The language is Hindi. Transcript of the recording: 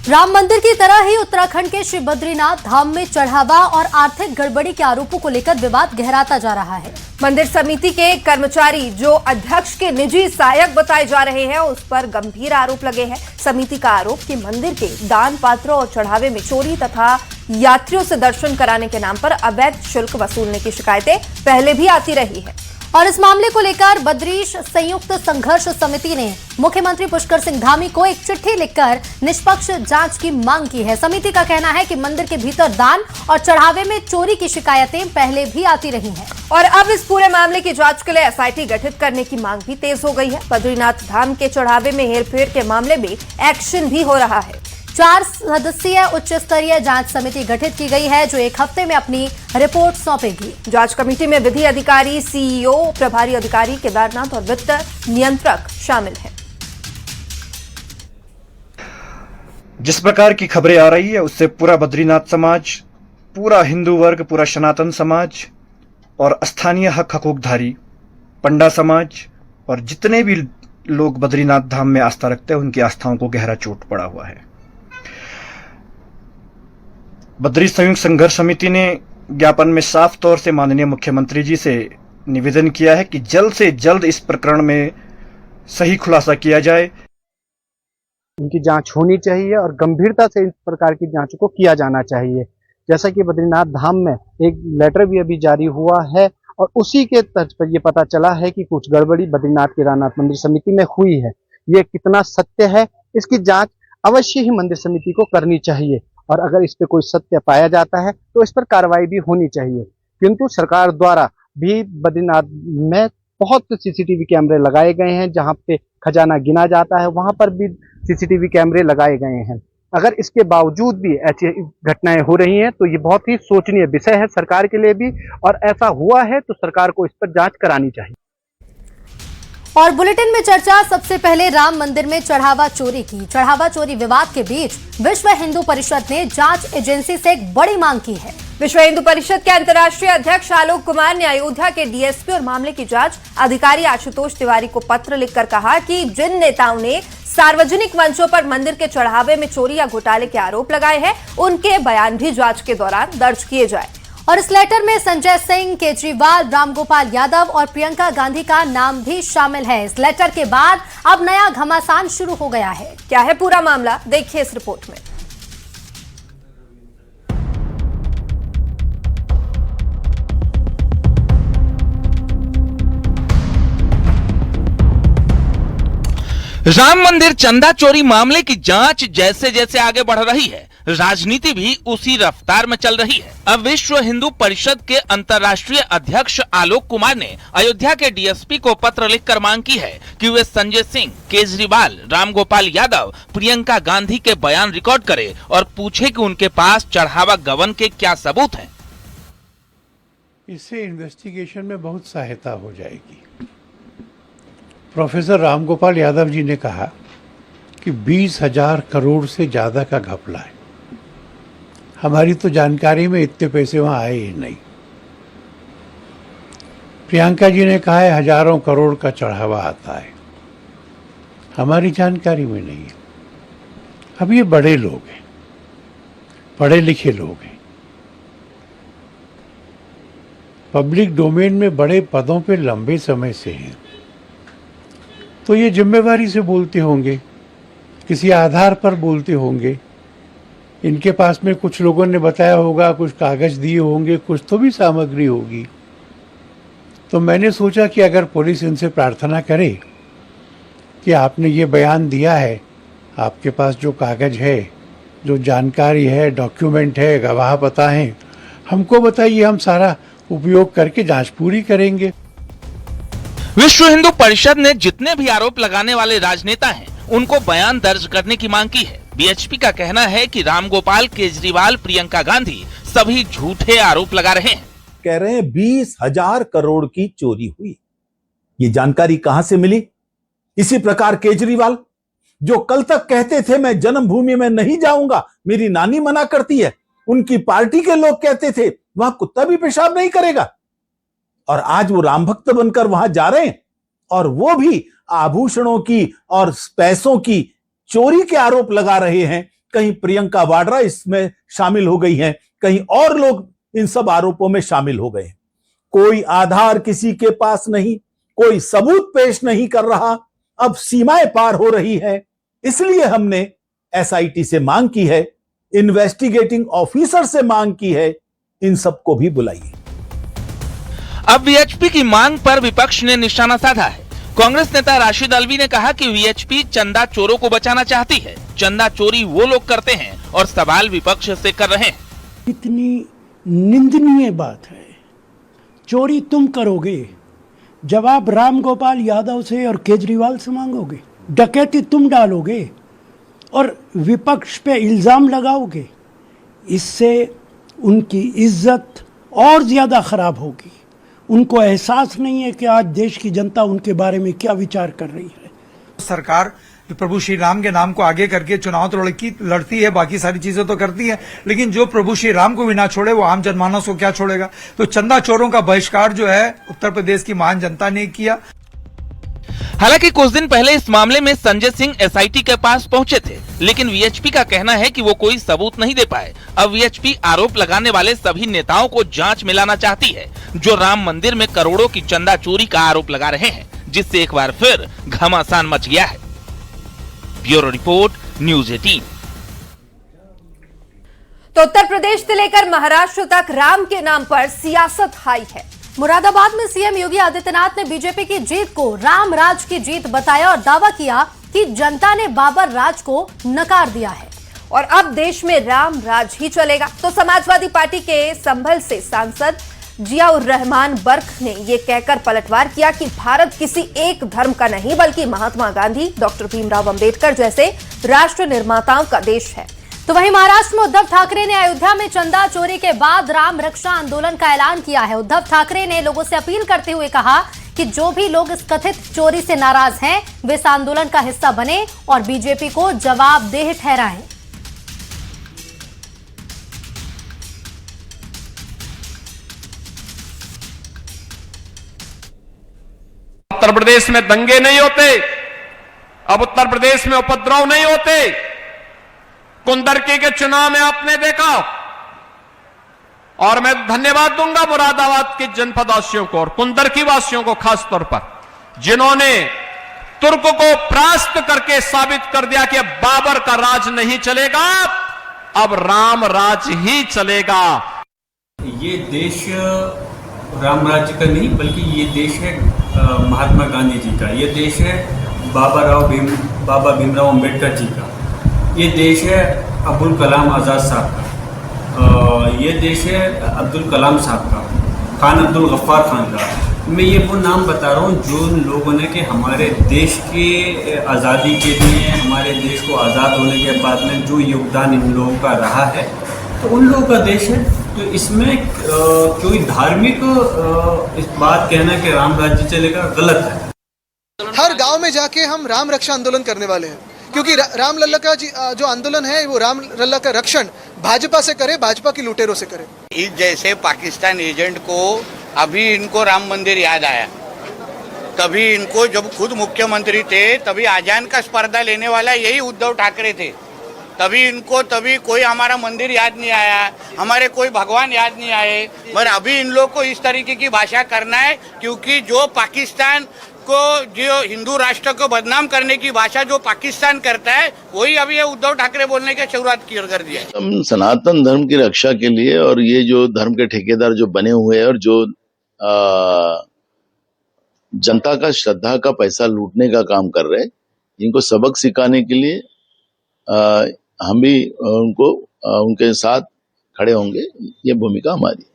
राम मंदिर की तरह ही उत्तराखंड के श्री बद्रीनाथ धाम में चढ़ावा और आर्थिक गड़बड़ी के आरोपों को लेकर विवाद गहराता जा रहा है। मंदिर समिति के कर्मचारी जो अध्यक्ष के निजी सहायक बताए जा रहे हैं, उस पर गंभीर आरोप लगे हैं। समिति का आरोप कि मंदिर के दान पात्रों और चढ़ावे में चोरी तथा यात्रियों से दर्शन कराने के नाम पर अवैध शुल्क वसूलने की शिकायतें पहले भी आती रही है। और इस मामले को लेकर बद्रीश संयुक्त संघर्ष समिति ने मुख्यमंत्री पुष्कर सिंह धामी को एक चिट्ठी लिखकर निष्पक्ष जांच की मांग की है। समिति का कहना है कि मंदिर के भीतर दान और चढ़ावे में चोरी की शिकायतें पहले भी आती रही हैं और अब इस पूरे मामले की जांच के लिए एसआईटी गठित करने की मांग भी तेज हो गई है। बद्रीनाथ धाम के चढ़ावे में हेरफेर के मामले में एक्शन भी हो रहा है। 4 सदस्यीय उच्च स्तरीय जांच समिति गठित की गई है जो एक हफ्ते में अपनी रिपोर्ट सौंपेगी। जांच कमेटी में विधि अधिकारी, सीईओ, प्रभारी अधिकारी, केदारनाथ और वित्त नियंत्रक शामिल हैं। जिस प्रकार की खबरें आ रही है उससे पूरा बद्रीनाथ समाज, पूरा हिंदू वर्ग, पूरा सनातन समाज और स्थानीय हक हकूकधारी पंडा समाज और जितने भी लोग बद्रीनाथ धाम में आस्था रखते हैं उनकी आस्थाओं को गहरा चोट पड़ा हुआ है। बद्री संयुक्त संघर्ष समिति ने ज्ञापन में साफ तौर से माननीय मुख्यमंत्री जी से निवेदन किया है कि जल्द से जल्द इस प्रकरण में सही खुलासा किया जाए। इनकी जांच होनी चाहिए और गंभीरता से इस प्रकार की जांच को किया जाना चाहिए। जैसा कि बद्रीनाथ धाम में एक लेटर भी अभी जारी हुआ है और उसी के तर्ज पर यह पता चला है कि कुछ गड़बड़ी बद्रीनाथ केदारनाथ मंदिर समिति में हुई है। ये कितना सत्य है, इसकी जांच अवश्य ही मंदिर समिति को करनी चाहिए और अगर इस पे कोई सत्य पाया जाता है तो इस पर कार्रवाई भी होनी चाहिए। किंतु सरकार द्वारा भी बद्रीनाथ में बहुत से सीसीटीवी कैमरे लगाए गए हैं, जहां पे खजाना गिना जाता है वहां पर भी सीसीटीवी कैमरे लगाए गए हैं। अगर इसके बावजूद भी ऐसी घटनाएं हो रही हैं तो ये बहुत ही सोचनीय विषय है सरकार के लिए भी, और ऐसा हुआ है तो सरकार को इस पर जांच करानी चाहिए। और बुलेटिन में चर्चा सबसे पहले राम मंदिर में चढ़ावा चोरी की। चढ़ावा चोरी विवाद के बीच विश्व हिंदू परिषद ने जांच एजेंसी से एक बड़ी मांग की है। विश्व हिंदू परिषद के अंतर्राष्ट्रीय अध्यक्ष आलोक कुमार ने अयोध्या के डीएसपी और मामले की जांच अधिकारी आशुतोष तिवारी को पत्र लिखकर कहा कि जिन नेताओं ने सार्वजनिक मंचों पर मंदिर के चढ़ावे में चोरी या घोटाले के आरोप लगाए हैं, उनके बयान भी जांच के दौरान दर्ज किए जाए। और इस लेटर में संजय सिंह, केजरीवाल, रामगोपाल यादव और प्रियंका गांधी का नाम भी शामिल है। इस लेटर के बाद अब नया घमासान शुरू हो गया है। क्या है पूरा मामला, देखिए इस रिपोर्ट में। राम मंदिर चंदा चोरी मामले की जांच जैसे जैसे आगे बढ़ रही है, राजनीति भी उसी रफ्तार में चल रही है। अब विश्व हिंदू परिषद के अंतर्राष्ट्रीय अध्यक्ष आलोक कुमार ने अयोध्या के डीएसपी को पत्र लिखकर मांग की है कि वे संजय सिंह, केजरीवाल, रामगोपाल यादव, प्रियंका गांधी के बयान रिकॉर्ड करे और पूछे कि उनके पास चढ़ावा गबन के क्या सबूत हैं। इससे इन्वेस्टिगेशन में बहुत सहायता हो जाएगी। प्रोफेसर रामगोपाल यादव जी ने कहा कि 20,000 करोड़ से ज़्यादा का घपला है। हमारी तो जानकारी में इतने पैसे वहाँ आए ही नहीं। प्रियंका जी ने कहा है हजारों करोड़ का चढ़ावा आता है, हमारी जानकारी में नहीं है। अब ये बड़े लोग हैं, पढ़े लिखे लोग हैं, पब्लिक डोमेन में बड़े पदों पे लंबे समय से हैं, तो ये जिम्मेवारी से बोलते होंगे, किसी आधार पर बोलते होंगे। इनके पास में कुछ लोगों ने बताया होगा, कुछ कागज दिए होंगे, कुछ तो भी सामग्री होगी। तो मैंने सोचा कि अगर पुलिस इनसे प्रार्थना करे कि आपने ये बयान दिया है, आपके पास जो कागज है, जो जानकारी है, डॉक्यूमेंट है, गवाह पता है, हमको बताइए, हम सारा उपयोग करके जांच पूरी करेंगे। विश्व हिंदू परिषद ने जितने भी आरोप लगाने वाले राजनेता हैं, उनको बयान दर्ज करने की मांग की है। बीएचपी का कहना है कि रामगोपाल, केजरीवाल, प्रियंका गांधी सभी झूठे आरोप लगा रहे हैं। कह रहे हैं 20,000 करोड़ की चोरी हुई। ये जानकारी कहां से मिली? इसी प्रकार केजरीवाल, जो कल तक कहते थे मैं जन्मभूमि में नहीं जाऊंगा, मेरी नानी मना करती है, उनकी पार्टी के लोग कहते थे वहां कुत्ता भी पेशाब नहीं करेगा, और आज वो राम भक्त बनकर वहां जा रहे हैं और वो भी आभूषणों की और पैसों की चोरी के आरोप लगा रहे हैं कहीं प्रियंका वाड्रा इसमें शामिल हो गई हैं, कहीं और लोग इन सब आरोपों में शामिल हो गए। कोई आधार किसी के पास नहीं, कोई सबूत पेश नहीं कर रहा। अब सीमाएं पार हो रही है, इसलिए हमने एसआईटी से मांग की है, इन्वेस्टिगेटिंग ऑफिसर से मांग की है, इन सबको भी बुलाइए। अब वीएचपी की मांग पर विपक्ष ने निशाना साधा है। कांग्रेस नेता राशिद अलवी ने कहा कि वीएचपी चंदा चोरों को बचाना चाहती है। चंदा चोरी वो लोग करते हैं और सवाल विपक्ष से कर रहे हैं। इतनी निंदनीय बात है। चोरी तुम करोगे, जवाब राम गोपाल यादव से और केजरीवाल से मांगोगे। डकैती तुम डालोगे और विपक्ष पे इल्जाम लगाओगे। इससे उनकी इज्जत और ज्यादा खराब होगी। उनको एहसास नहीं है कि आज देश की जनता उनके बारे में क्या विचार कर रही है। सरकार प्रभु श्री राम के नाम को आगे करके चुनाव तो लड़ती है, बाकी सारी चीजें तो करती है, लेकिन जो प्रभु श्री राम को भी ना छोड़े वो आम जनमानस को क्या छोड़ेगा। तो चंदा चोरों का बहिष्कार जो है उत्तर प्रदेश की महान जनता ने किया। हालांकि कुछ दिन पहले इस मामले में संजय सिंह एसआईटी के पास पहुंचे थे, लेकिन वीएचपी का कहना है कि वो कोई सबूत नहीं दे पाए। अब वीएचपी आरोप लगाने वाले सभी नेताओं को जांच में लाना चाहती है, जो राम मंदिर में करोड़ों की चंदा चोरी का आरोप लगा रहे हैं, जिससे एक बार फिर घमासान मच गया है। Bureau report, news 18। तो उत्तर प्रदेश से लेकर महाराष्ट्र तक राम के नाम पर सियासत हाई है। मुरादाबाद में सीएम योगी आदित्यनाथ ने बीजेपी की जीत को राम राज की जीत बताया और दावा किया कि जनता ने बाबर राज को नकार दिया है और अब देश में राम राज ही चलेगा। तो समाजवादी पार्टी के संभल से सांसद जियाउर रहमान बर्क ने यह कहकर पलटवार किया कि भारत किसी एक धर्म का नहीं बल्कि महात्मा गांधी, डॉक्टर भीमराव अंबेडकर जैसे राष्ट्र निर्माताओं का देश है। तो वहीं महाराष्ट्र में उद्धव ठाकरे ने अयोध्या में चंदा चोरी के बाद राम रक्षा आंदोलन का ऐलान किया है। उद्धव ठाकरे ने लोगों से अपील करते हुए कहा कि जो भी लोग इस कथित चोरी से नाराज हैं, वे इस आंदोलन का हिस्सा बने और बीजेपी को जवाबदेह ठहराएं। उत्तर प्रदेश में दंगे नहीं होते, अब उत्तर प्रदेश में उपद्रव नहीं होते। कुंदरकी के चुनाव में आपने देखा, और मैं धन्यवाद दूंगा मुरादाबाद के जनपद वासियों को और कुंदरकी वासियों को खास तौर पर, जिन्होंने तुर्क को परास्त करके साबित कर दिया कि अब बाबर का राज नहीं चलेगा, अब राम राज ही चलेगा। ये देश राम राज्य का नहीं बल्कि ये देश है महात्मा गांधी जी का, ये देश है बाबा भीमराव अंबेडकर जी का, ये देश है अब्दुल कलाम आज़ाद साहब का, ये देश है अब्दुल कलाम साहब का, खान अब्दुल गफ्फार खान का। मैं ये वो नाम बता रहा हूँ जो लोगों ने कि हमारे देश के आज़ादी के लिए, हमारे देश को आज़ाद होने के बाद में जो योगदान इन लोगों का रहा है, तो उन लोगों का देश है। तो इसमें कोई धार्मिक इस बात कहना कि राम राज्य चलेगा गलत है। हर गांव में जाके हम राम रक्षा आंदोलन करने वाले हैं, क्योंकि राम लल्ला का जो आंदोलन है वो राम लल्ला का रक्षण भाजपा से करे, भाजपा की लुटेरों से करे। इस जैसे पाकिस्तान एजेंट को अभी इनको राम मंदिर याद आया, तभी इनको जब खुद मुख्यमंत्री थे तभी आजान का स्पर्धा लेने वाला यही उद्धव ठाकरे थे, तभी कोई हमारा मंदिर याद नहीं आया, हमारे कोई भगवान याद नहीं आए। पर अभी इन लोग को इस तरीके की भाषा करना है, क्योंकि जो पाकिस्तान को, जो हिंदू राष्ट्र को बदनाम करने की भाषा जो पाकिस्तान करता है, वही अभी ये उद्धव ठाकरे बोलने की शुरुआत कर दिया है। हम सनातन धर्म की रक्षा के लिए और ये जो धर्म के ठेकेदार जो बने हुए हैं और जो जनता का श्रद्धा का पैसा लूटने का काम कर रहे हैं, इनको सबक सिखाने के लिए हम भी उनके साथ खड़े होंगे, ये भूमिका हमारी।